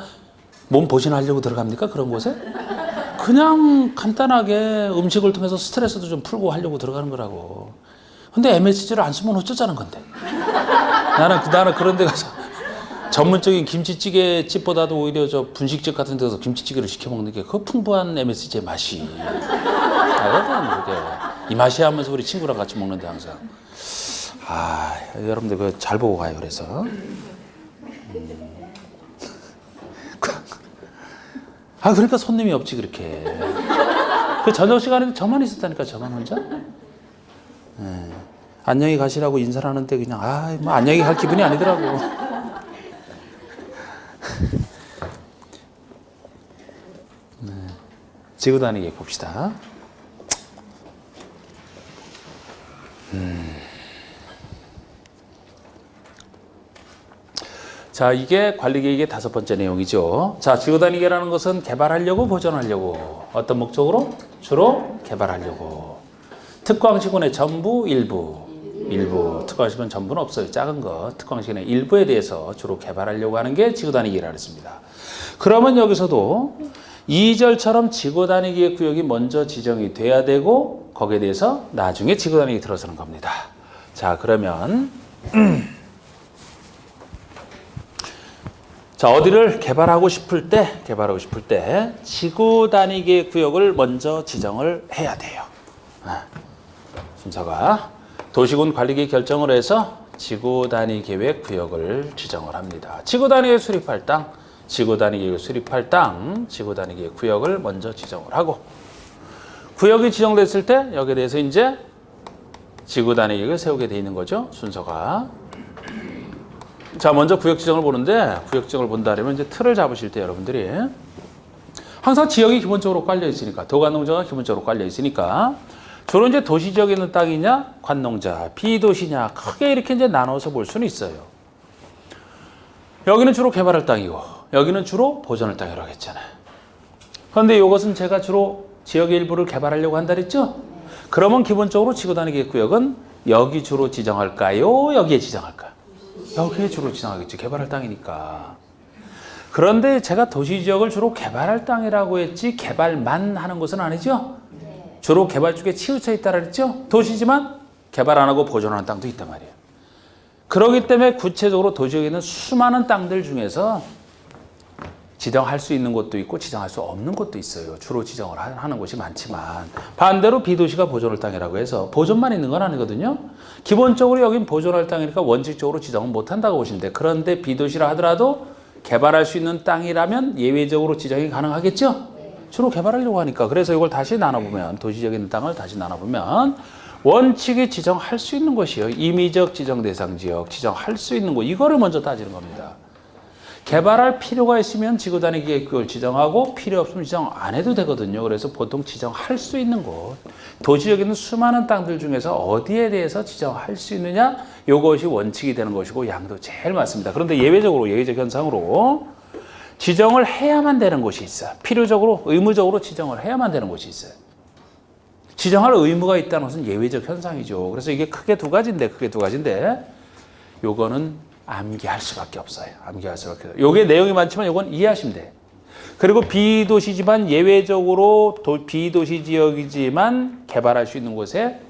몸 보신하려고 들어갑니까? 그런 곳에? 그냥 간단하게 음식을 통해서 스트레스도 좀 풀고 하려고 들어가는 거라고. 근데 MSG를 안 쓰면 어쩌자는 건데. 나는 그런 데 가서 전문적인 김치찌개 집보다도 오히려 저 분식집 같은 데서 김치찌개를 시켜 먹는 게 그 풍부한 MSG의 맛이. 그게 이 맛이 하면서 우리 친구랑 같이 먹는데 항상. 여러분들 그 잘 보고 가요. 그래서. 그러니까 손님이 없지 그렇게. 그 저녁 시간에도 저만 있었다니까. 저만 혼자. 안녕히 가시라고 인사를 하는데 그냥 뭐 안녕히 갈 기분이 아니더라고. 지고 다니게 봅시다. 자, 이게 관리계획의 5번째 내용이죠. 자, 지고 다니기라는 것은 개발하려고 보존하려고. 어떤 목적으로? 주로 개발하려고. 특광시군의 전부, 일부. 특광시군 전부는 없어요. 작은 거. 특광시군의 일부에 대해서 주로 개발하려고 하는 게 지고 다니기라 했습니다. 그러면 여기서도 2절처럼 지고 다니기의 구역이 먼저 지정이 돼야 되고 거기에 대해서 나중에 지고 다니기 들어서는 겁니다. 자, 그러면 자, 어디를 개발하고 싶을 때 지고 다니기의 구역을 먼저 지정을 해야 돼요. 순서가 도시군 관리계 결정을 해서 지고 다니기 계획 구역을 지정을 합니다. 지고 다니기 수립할 땅, 지고 다니기 수립할 땅, 지고 다니기 구역을 먼저 지정을 하고 구역이 지정됐을 때 여기에 대해서 이제 지고 다니기를 세우게 돼 있는 거죠. 순서가. 자, 먼저 구역 지정을 보는데 구역 지정을 본다면 이제 틀을 잡으실 때 여러분들이 항상 지역이 기본적으로 깔려 있으니까 도관농자가 기본적으로 깔려 있으니까 주로 이제 도시 지역에 있는 땅이냐 관농자, 비도시냐 크게 이렇게 이제 나눠서 볼 수는 있어요. 여기는 주로 개발할 땅이고 여기는 주로 보존할 땅이라고 했잖아요. 그런데 이것은 제가 주로 지역의 일부를 개발하려고 한다 그랬죠? 그러면 기본적으로 지고 다니기 구역은 여기 주로 지정할까요? 여기에 지정할까요? 여기에 주로 지정하겠지. 개발할 땅이니까. 그런데 제가 도시지역을 주로 개발할 땅이라고 했지 개발만 하는 것은 아니죠? 주로 개발 쪽에 치우쳐 있다고 그랬죠? 도시지만 개발 안 하고 보존하는 땅도 있단 말이에요. 그렇기 때문에 구체적으로 도시지역에 있는 수많은 땅들 중에서 지정할 수 있는 곳도 있고 지정할 수 없는 곳도 있어요. 주로 지정을 하는 곳이 많지만 반대로 비도시가 보존할 땅이라고 해서 보존만 있는 건 아니거든요. 기본적으로 여긴 보존할 땅이니까 원칙적으로 지정은 못한다고 보시는데 그런데 비도시라 하더라도 개발할 수 있는 땅이라면 예외적으로 지정이 가능하겠죠? 주로 개발하려고 하니까. 그래서 이걸 다시 나눠보면 도시지역에 있는 땅을 다시 나눠보면 원칙이 지정할 수 있는 곳이요. 임의적 지정 대상 지역 지정할 수 있는 곳 이거를 먼저 따지는 겁니다. 개발할 필요가 있으면 지구 단위 계획을 지정하고 필요 없으면 지정 안 해도 되거든요. 그래서 보통 지정할 수 있는 곳, 도시적에 있는 수많은 땅들 중에서 어디에 대해서 지정할 수 있느냐, 이것이 원칙이 되는 것이고 양도 제일 많습니다. 그런데 예외적 현상으로 지정을 해야만 되는 곳이 있어요. 필요적으로, 의무적으로 지정을 해야만 되는 곳이 있어요. 지정할 의무가 있다는 것은 예외적 현상이죠. 그래서 이게 크게 두 가지인데 요거는 암기할 수밖에 없어요. 암기할 수밖에 없어요. 요게 내용이 많지만 요건 이해하시면 돼요. 그리고 비도시지만 예외적으로 비도시 지역이지만 개발할 수 있는 곳에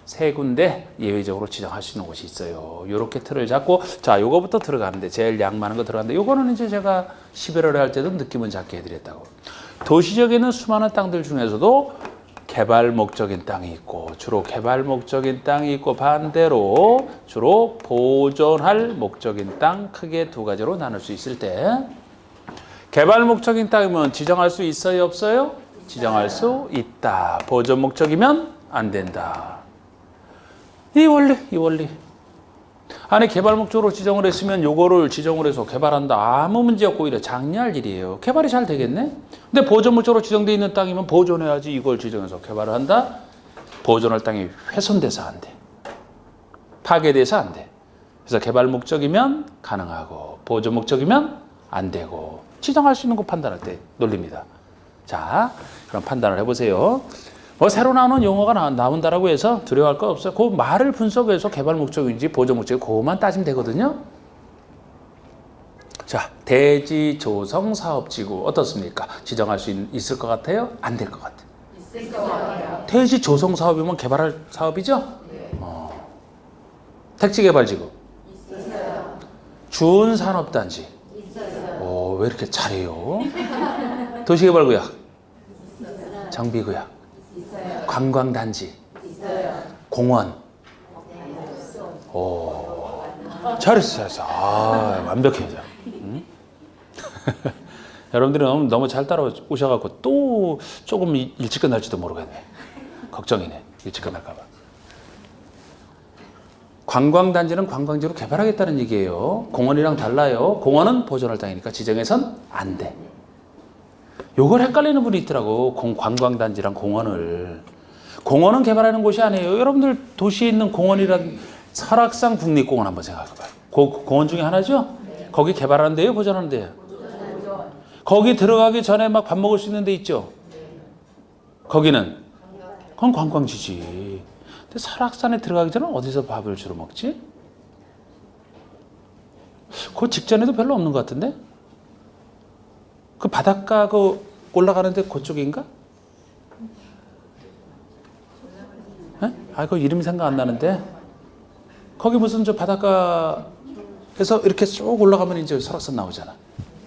세 군데 예외적으로 지정할 수 있는 곳이 있어요. 요렇게 틀을 잡고 자, 요거부터 들어가는데 제일 양 많은 거 들어가는데 요거는 이제 제가 11월에 할 때도 느낌은 작게 해드렸다고. 도시적에는 수많은 땅들 중에서도 개발 목적인 땅이 있고 주로 개발 목적인 땅이 있고 반대로 주로 보존할 목적인 땅 크게 두 가지로 나눌 수 있을 때 개발 목적인 땅이면 지정할 수 있어요 없어요? 지정할 수 있다. 보존 목적이면 안 된다. 이 원리 아니 개발 목적으로 지정을 했으면 요거를 지정을 해서 개발한다 아무 문제 없고 오히려 장려할 일이에요. 개발이 잘 되겠네. 근데 보존 목적으로 지정되어 있는 땅이면 보존해야지 이걸 지정해서 개발을 한다. 보존할 땅이 훼손돼서 안 돼. 파괴돼서 안 돼. 그래서 개발 목적이면 가능하고 보존 목적이면 안 되고 지정할 수 있는 거 판단할 때 논리입니다. 자, 그럼 판단을 해보세요. 뭐 새로 나오는 용어가 나온다라고 해서 두려워할 거 없어요. 그 말을 분석해서 개발 목적인지 보존 목적인지 그것만 따지면 되거든요. 자, 대지 조성 사업지구 어떻습니까? 지정할 수 있을 것 같아요? 안 될 것 같아요? 있을 것 같아요. 대지 조성 사업이면 개발할 사업이죠? 네. 택지개발지구? 있어요. 준산업단지? 있어요. 오, 왜 이렇게 잘해요? 도시개발구역? 있어요. 정비구역? 있어요. 관광단지? 있어요. 공원? 오, 잘했어. 아, 완벽해져. 여러분들이 너무 잘 따라오셔갖고 또 조금 일찍 끝날지도 모르겠네. 걱정이네. 일찍 끝날까봐. 관광단지는 관광지로 개발하겠다는 얘기예요. 공원이랑 달라요. 공원은 보존할 땅이니까 지정해선 안 돼. 요걸 헷갈리는 분이 있더라고. 관광단지랑 공원을. 공원은 개발하는 곳이 아니에요. 여러분들 도시에 있는 공원이란 설악산 국립공원 한번 생각해봐요. 공원 중에 하나죠? 거기 개발하는 데요? 보존하는 데요? 거기 들어가기 전에 막 밥 먹을 수 있는 데 있죠? 거기는? 그건 관광지지. 근데 설악산에 들어가기 전에 어디서 밥을 주로 먹지? 그 직전에도 별로 없는 것 같은데? 그 바닷가 그 올라가는데 그쪽인가? 그 이름이 생각 안 나는데. 거기 무슨 저 바닷가에서 이렇게 쭉 올라가면 이제 설악산 나오잖아.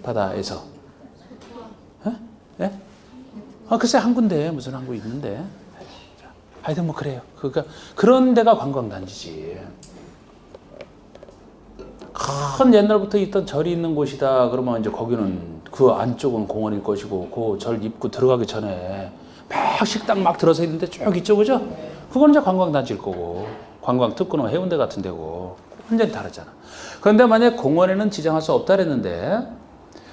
바다에서. 예? 글쎄 한 군데 무슨 한 구 있는데. 하여튼 뭐 그래요. 그러니까 그런 데가 관광단지지. 큰 옛날부터 있던 절이 있는 곳이다. 그러면 이제 거기는 그 안쪽은 공원일 것이고 그 절 입구 들어가기 전에 막 식당 막 들어서 있는데 쭉 있죠, 그죠? 그건 이제 관광단지일 거고 관광 특구나 해운대 같은 데고 완전히 다르잖아. 그런데 만약 공원에는 지정할 수 없다 그랬는데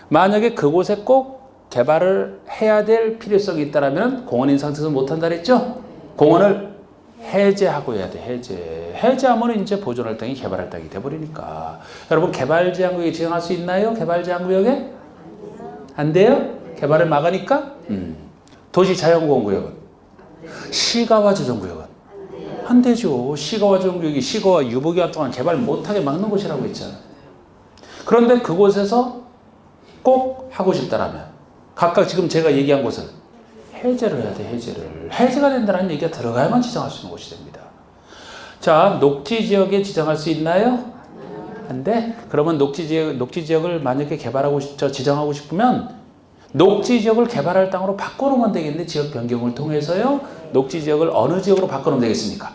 만약에 그곳에 꼭 개발을 해야 될 필요성이 있다면 공원인 상태에서 못한다 그랬죠? 공원을 해제하고 해야 돼. 해제하면 이제 보존할 땅이 개발할 땅이 돼버리니까. 여러분 개발제한구역에 지정할 수 있나요? 개발제한구역에? 안 돼요? 개발을 막으니까? 도시자연보호구역은? 시가와 조정구역은? 안 되죠. 시가와 조정구역이 시가와 유보기간 동안 개발 못하게 막는 곳이라고 했잖아. 그런데 그곳에서 꼭 하고 싶다라면 각각 지금 제가 얘기한 곳은 해제를 해야 돼. 해제가 된다는 얘기가 들어가야만 지정할 수 있는 곳이 됩니다. 자, 녹지지역에 지정할 수 있나요? 안 돼? 그러면 녹지지역을 만약에 지정하고 싶으면 녹지지역을 개발할 땅으로 바꿔놓으면 되겠는데 지역 변경을 통해서요. 녹지지역을 어느 지역으로 바꿔놓으면 되겠습니까?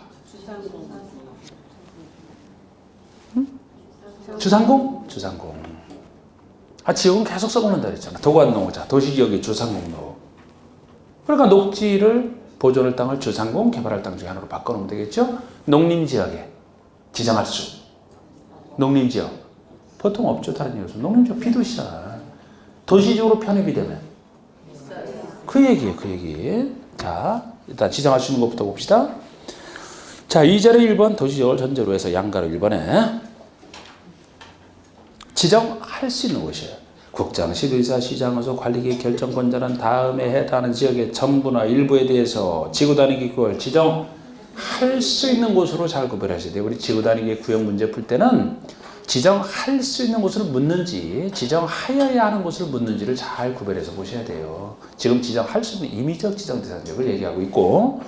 주상공? 주상공. 지역은 계속 써먹는다 그랬잖아. 도관농자, 도시지역의 주상공로. 그러니까 녹지를 보존할 땅을 주상공, 개발할 땅 중에 하나로 바꿔놓으면 되겠죠? 농림지역에 지정할 수. 농림지역. 보통 없죠. 다른 이유에서. 농림지역 비도시잖아. 도시적으로 편입이 되면. 그 얘기예요. 그 얘기. 자, 일단 지정할 수 있는 것부터 봅시다. 자, 2절에 1번 도시지역을 전제로 해서 양가로 1번에 지정할 수 있는 곳이에요. 국장, 시도지사, 시장에서 관리계획 결정권자는 다음에 해당하는 지역의 전부나 일부에 대해서 지구단위계 구역을 지정할 수 있는 곳으로 잘 구별하셔야 돼요. 우리 지구단위계 구역 문제 풀 때는 지정할 수 있는 곳을 묻는지 지정하여야 하는 곳을 묻는지를 잘 구별해서 보셔야 돼요. 지금 지정할 수 있는 임의적 지정 대상 지역을 얘기하고 있고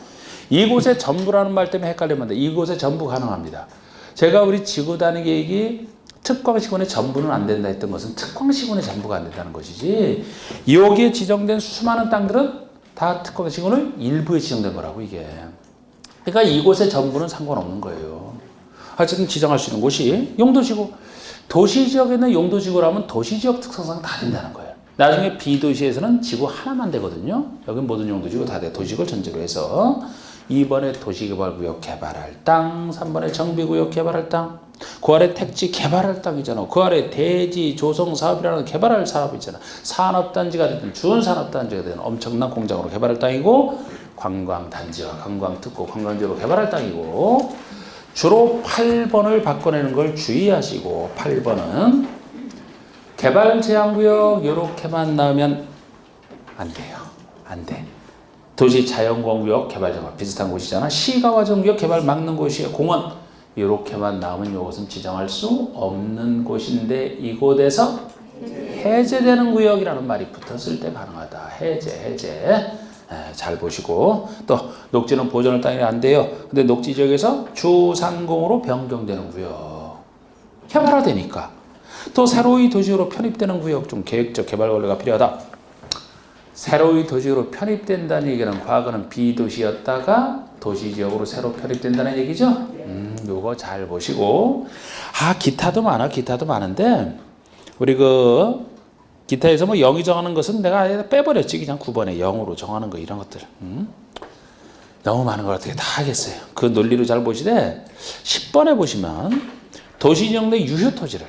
이곳의 전부라는 말 때문에 헷갈리면 돼. 이곳의 전부 가능합니다. 제가 우리 지구단위계획이 특광시군의 전부는 안 된다 했던 것은 특광시군의 전부가 안 된다는 것이지 여기에 지정된 수많은 땅들은 다 특광시군의 일부에 지정된 거라고 이게. 그러니까 이곳의 전부는 상관없는 거예요. 어쨌든 지정할 수 있는 곳이 용도지구. 도시지역에는 용도지구라면 도시지역 특성상 다 된다는 거예요. 나중에 비도시에서는 지구 하나만 되거든요. 여긴 모든 용도지구 다 돼. 도시지구를 전제로 해서 2번에 도시개발구역 개발할 땅, 3번에 정비구역 개발할 땅, 그 아래 택지 개발할 땅이잖아. 그 아래 대지 조성 사업이라는 개발할 사업이 있잖아. 산업단지가 되든 준산업단지가 되든 엄청난 공장으로 개발할 땅이고 관광단지와 관광특구, 관광지로 개발할 땅이고 주로 8번을 바꿔내는 걸 주의하시고 8번은 개발제한구역 이렇게만 나오면 안 돼요. 안 돼. 도시 자연공원구역 개발정화 비슷한 곳이잖아. 시가와정구역 개발 막는 곳이에요. 공원 이렇게만 나오면 이것은 지정할 수 없는 곳인데 이곳에서 해제되는 구역이라는 말이 붙었을 때 가능하다. 해제. 잘 보시고 또 녹지는 보존할 땅이 안 돼요. 근데 녹지 지역에서 주상공으로 변경되는 구역 개발화되니까 또 새로이 도시로 편입되는 구역 중 계획적 개발 권리가 필요하다. 새로이 도시로 편입된다는 얘기는 과거는 비도시였다가 도시지역으로 새로 편입된다는 얘기죠. 요거 잘 보시고 기타도 많은데 우리 기타에서 뭐 0이 정하는 것은 내가 아예 빼버렸지. 그냥 9번에 0으로 정하는 거 이런 것들. 너무 많은 걸 어떻게 다 하겠어요. 그 논리로 잘 보시되 10번에 보시면 도시지역 내 유효토지를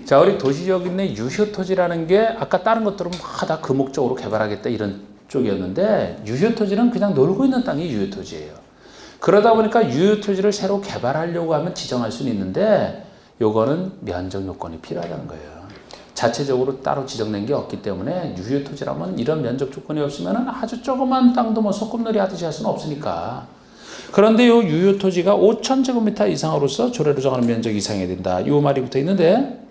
자 우리 도시지역 내 유효토지라는 게 아까 다른 것들은 다 그 목적으로 개발하겠다 이런 쪽이었는데 유효토지는 그냥 놀고 있는 땅이 유효토지예요. 그러다 보니까 유효토지를 새로 개발하려고 하면 지정할 수는 있는데 요거는 면적 요건이 필요하다는 거예요. 자체적으로 따로 지정된 게 없기 때문에 유효토지라면 이런 면적 조건이 없으면 아주 조그만 땅도 뭐 소꿉놀이 하듯이 할 수는 없으니까. 그런데 요 유효토지가 5,000제곱미터 이상으로서 조례로 정하는 면적 이상해야 된다. 요 말이 붙어 있는데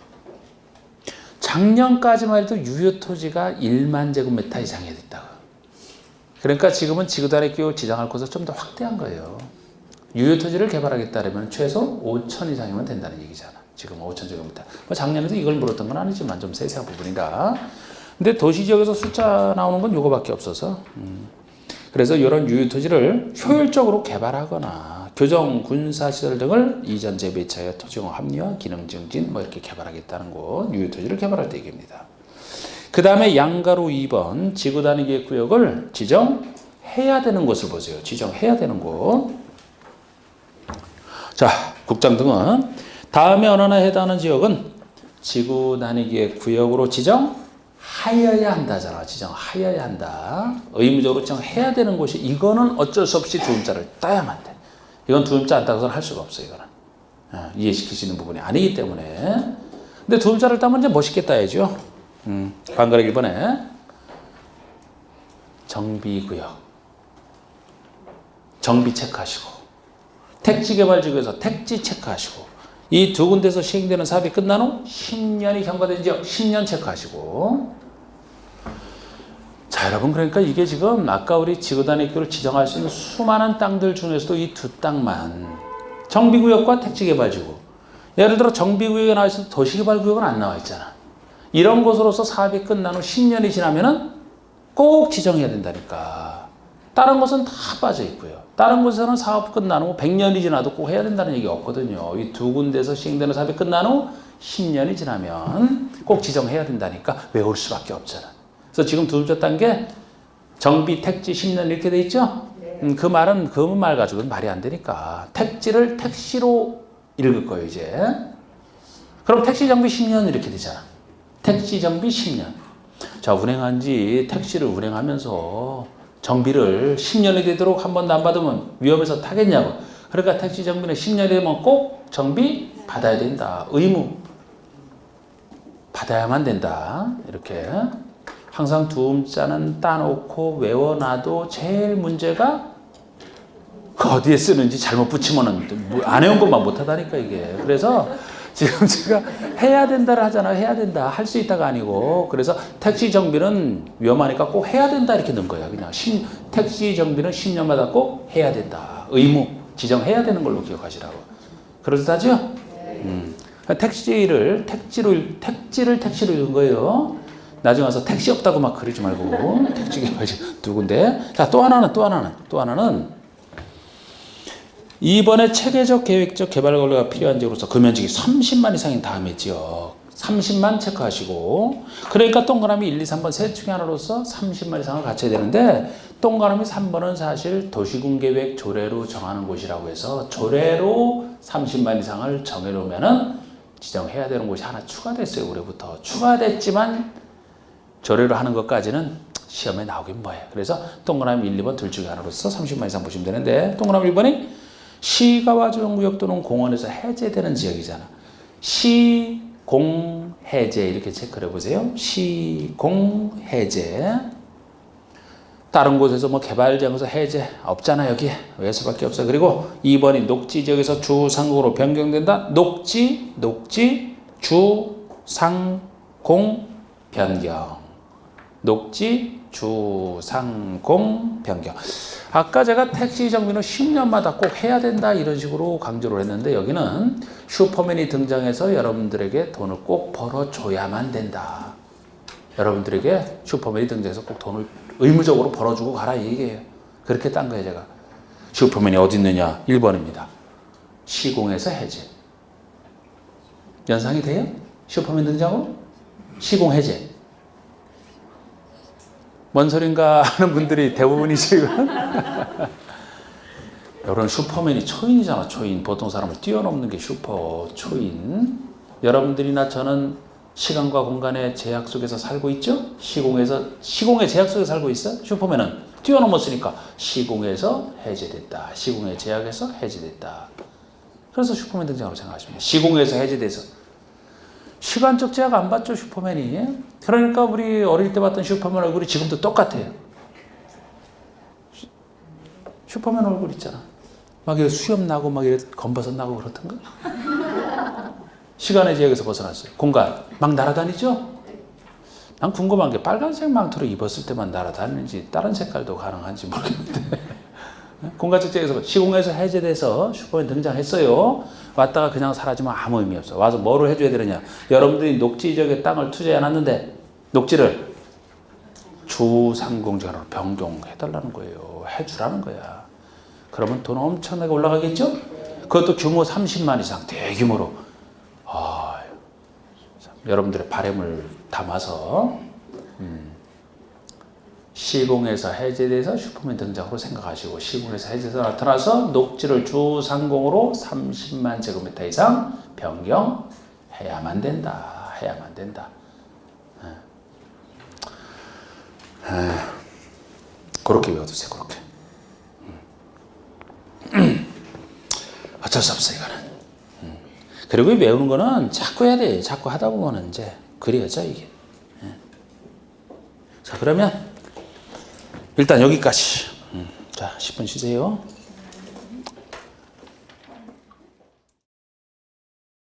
작년까지만 해도 유효토지가 1만 제곱미터 이상해야 된다고. 그러니까 지금은 지구단위 기호 지정할 곳을 좀 더 확대한 거예요. 유효토지를 개발하겠다면 최소 5,000 이상이면 된다는 얘기잖아. 지금 5,000제곱미터. 작년에도 이걸 물었던 건 아니지만 좀 세세한 부분이라. 근데 도시지역에서 숫자 나오는 건 요거밖에 없어서. 그래서 이런 유효토지를 효율적으로 개발하거나 교정, 군사시설 등을 이전 재배치하여 토지공 합리화, 기능 증진 뭐 이렇게 개발하겠다는 곳 유효토지를 개발할 때 얘기입니다. 그 다음에 양가로 2번 지구단위 계획구역을 지정해야 되는 곳을 보세요. 지정해야 되는 곳. 자, 국장 등은 다음에 어느 하나에 해당하는 지역은 지구 단위 구역으로 지정하여야 한다잖아. 지정하여야 한다. 의무적으로 지정해야 되는 곳이 이거는 어쩔 수 없이 두음자를 따야만 돼. 이건 두음자 안 따고서는 할 수가 없어. 이거는 이해시킬 수 있는 부분이 아니기 때문에. 근데 두음자를 따면 이제 멋있게 따야죠. 방금 1번에 정비구역 정비 체크하시고 택지개발지구에서 택지 체크하시고 이 두 군데서 시행되는 사업이 끝난 후 10년이 경과된 지역 10년 체크하시고. 자 여러분 그러니까 이게 지금 아까 우리 지구단위구를 지정할 수 있는 수많은 땅들 중에서도 이 두 땅만 정비구역과 택지개발지구 예를 들어 정비구역에 나와 있어도 도시개발구역은 안 나와 있잖아. 이런 곳으로서 사업이 끝난 후 10년이 지나면은 꼭 지정해야 된다니까. 다른 곳은 다 빠져 있고요. 다른 곳에서는 사업 끝난 후 100년이 지나도 꼭 해야 된다는 얘기 없거든요. 이 두 군데서 시행되는 사업이 끝난 후 10년이 지나면 꼭 지정해야 된다니까 외울 수밖에 없잖아. 그래서 지금 두 번째 단계 정비 택지 10년 이렇게 돼 있죠? 그 말은 그 말 가지고는 말이 안 되니까 택지를 택시로 읽을 거예요 이제. 그럼 택시 정비 10년 이렇게 되잖아. 택시 정비 10년. 자 운행한 지 택시를 운행하면서 정비를 10년이 되도록 한 번도 안 받으면 위험해서 타겠냐고. 그러니까 택시 정비는 10년이 되면 꼭 정비 받아야 된다. 의무 받아야만 된다. 이렇게 항상 두음자는 따놓고 외워놔도 제일 문제가 그 어디에 쓰는지 잘못 붙이면은 안 해온 것만 못하다니까 이게. 그래서 지금 제가 해야 된다를 하잖아요. 해야 된다. 할 수 있다가 아니고. 그래서 택시 정비는 위험하니까 꼭 해야 된다 이렇게 넣은 거야. 그냥 택시 정비는 10년마다 꼭 해야 된다. 의무 지정해야 되는 걸로 기억하시라고. 그렇다죠? 택시를 택지로 읽은 거예요. 나중에 와서 택시 없다고 막 그러지 말고 택지 개발지 두 군데. 자, 또 하나는 이번에 체계적 계획적 개발 권리가 필요한 지역으로서 그 면적이 30만 이상인 다음에 지역 30만 체크하시고. 그러니까 동그라미 1, 2, 3번 셋 중에 하나로서 30만 이상을 갖춰야 되는데 동그라미 3번은 사실 도시군계획 조례로 정하는 곳이라고 해서 조례로 30만 이상을 정해놓으면은 지정해야 되는 곳이 하나 추가됐어요. 올해부터 추가됐지만 조례로 하는 것까지는 시험에 나오긴 뭐예요. 그래서 동그라미 1, 2번 둘 중에 하나로서 30만 이상 보시면 되는데 동그라미 1번이 시가와 조정구역 또는 공원에서 해제되는 지역이잖아. 시, 공, 해제 이렇게 체크를 해보세요. 시, 공, 해제. 다른 곳에서 뭐 개발지역에서 해제 없잖아 여기에. 외수밖에 없어요. 그리고 2번이 녹지 지역에서 주상공으로 변경된다. 녹지, 주, 상, 공, 변경. 녹지, 주, 상, 공, 변경. 아까 제가 택시 정비는 10년마다 꼭 해야 된다 이런 식으로 강조를 했는데 여기는 슈퍼맨이 등장해서 여러분들에게 돈을 꼭 벌어줘야만 된다. 여러분들에게 슈퍼맨이 등장해서 꼭 돈을 의무적으로 벌어주고 가라 이 얘기예요. 그렇게 딴 거예요 제가. 슈퍼맨이 어디 있느냐? 1번입니다. 시공에서 해제. 연상이 돼요? 슈퍼맨 등장으로? 시공 해제. 뭔 소린가 하는 분들이 대부분이지. 여러분 슈퍼맨이 초인이잖아. 초인. 보통 사람을 뛰어넘는 게 슈퍼 초인. 여러분들이나 저는 시간과 공간의 제약 속에서 살고 있죠. 시공의 제약 속에서 살고 있어. 슈퍼맨은 뛰어넘었으니까 시공에서 해제됐다. 시공의 제약에서 해제됐다. 그래서 슈퍼맨 등장으로 생각하십니다. 시공에서 해제돼서 시간적 제약 안 받죠 슈퍼맨이. 그러니까 우리 어릴 때 봤던 슈퍼맨 얼굴이 지금도 똑같아요. 슈퍼맨 얼굴 있잖아. 막 이렇게 수염 나고 막 이렇게 검버섯 나고 그렇던가. 시간의 제약에서 벗어났어요. 공간 막 날아다니죠. 난 궁금한 게 빨간색 망토를 입었을 때만 날아다니는지 다른 색깔도 가능한지 모르겠는데. 공간적 제약에서 시공에서 해제돼서 슈퍼맨 등장했어요. 왔다가 그냥 사라지면 아무 의미 없어. 와서 뭐를 해줘야 되느냐. 여러분들이 녹지 지역에 땅을 투자해놨는데 녹지를 주상공지역으로 변경해달라는 거예요. 해주라는 거야. 그러면 돈 엄청나게 올라가겠죠? 그것도 규모 30만 이상 대규모로. 여러분들의 바람을 담아서 시공에서 해제돼서 슈퍼맨 등장으로 생각하시고 시공에서 해제돼서 나타나서 녹지를 주상공으로 30만 제곱미터 이상 변경해야만 된다. 해야만 된다. 그렇게 외워두세요. 그렇게. 어쩔 수 없어 이거는. 그리고 외우는 거는 자꾸 해야 돼. 자꾸 하다 보면 이제 그려져 이게. 자 그러면 일단 여기까지. 자 10분 쉬세요.